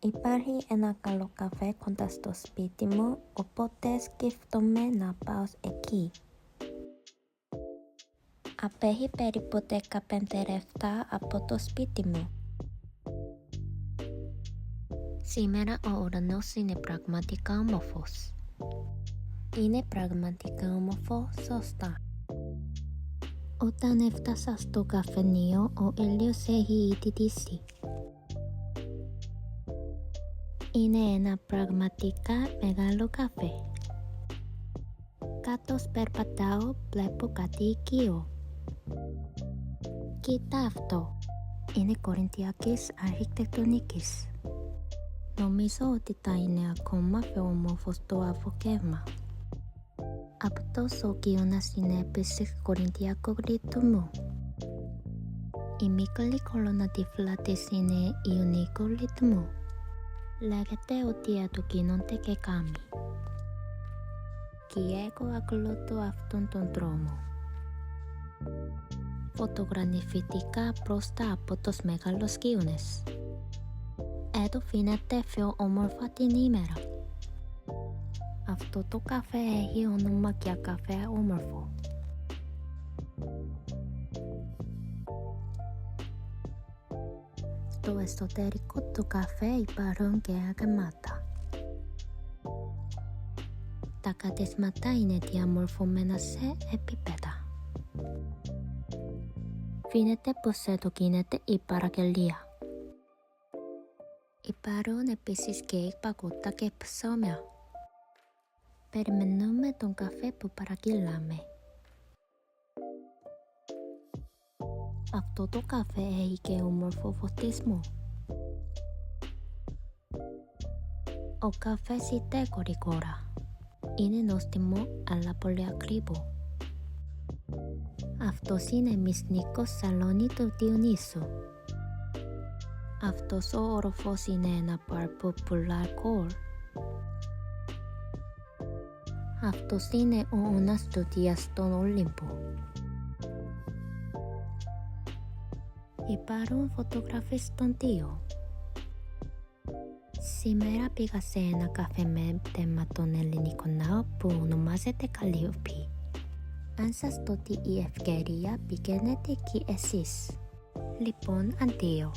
Υπάρχει ένα καλό καφέ κοντά στο σπίτι μου, οπότε σκέφτομαι να πάω εκεί. Απέχει περίπου 15 λεπτά από το σπίτι μου. Σήμερα ο ουρανός είναι πραγματικά όμορφος. Είναι πραγματικά όμορφο, σωστά. Όταν έφτασα στο καφενείο, ο ήλιος έχει ήδη δύσει. Είναι ένα πραγματικά μεγάλο καφέ. Καθώς περπατάω, βλέπω κάτι οικείο. Κοίτα αυτό. Είναι κορινθιακής αρχιτεκτονικής. Νομίζω ότι θα είναι ακόμα πιο όμορφο το απόγευμα. Αυτός ο γείτονας είναι επίσης κορινθιακού ρυθμού. Η μικρή κολόνα τύφλα της είναι ιωνικού ρυθμού. Λέγεται ότι εδώ γίνονται και γάμοι. Και εγώ ακολουθώ αυτόν τον δρόμο. Φωτογραφήθηκα μπροστά από τους μεγάλους γείτονες. Εδώ φαίνεται πιο όμορφα την ημέρα. Αυτό το καφέ έχει όνομα για καφέ όμορφο. Στο εσωτερικό του καφέ υπάρχουν και αγαμάτα. Τα κατεστήματα είναι διαμορφωμένα σε επίπεδα. Φαίνεται πως εδώ γίνεται η παραγγελία. Υπάρχουν επίσης και παγωτά και ψωμιά. Περιμένουμε τον καφέ που παραγγείλαμε. Αυτό το καφέ έχει και όμορφο φωτισμό. Ο καφές είτε γρήγορα. Είναι νόστιμο αλλά πολύ ακριβό. Αυτός είναι μυστικός σαλόνι του Διονύσου. Αυτός ο όροφος είναι ένα μπαρ που πουλά αλκοόλ. Αυτός είναι ο όνας του Δία στον Όλυμπο. Υπάρχουν φωτογραφίες των δύο. Σήμερα πήγα σε ένα καφέ με θέμα τον ελληνικό ναό που ονομάζεται Καλλιόπη. Αν σας δώσει η ευκαιρία, πηγαίνετε εκεί εσείς. Λοιπόν, αντίο.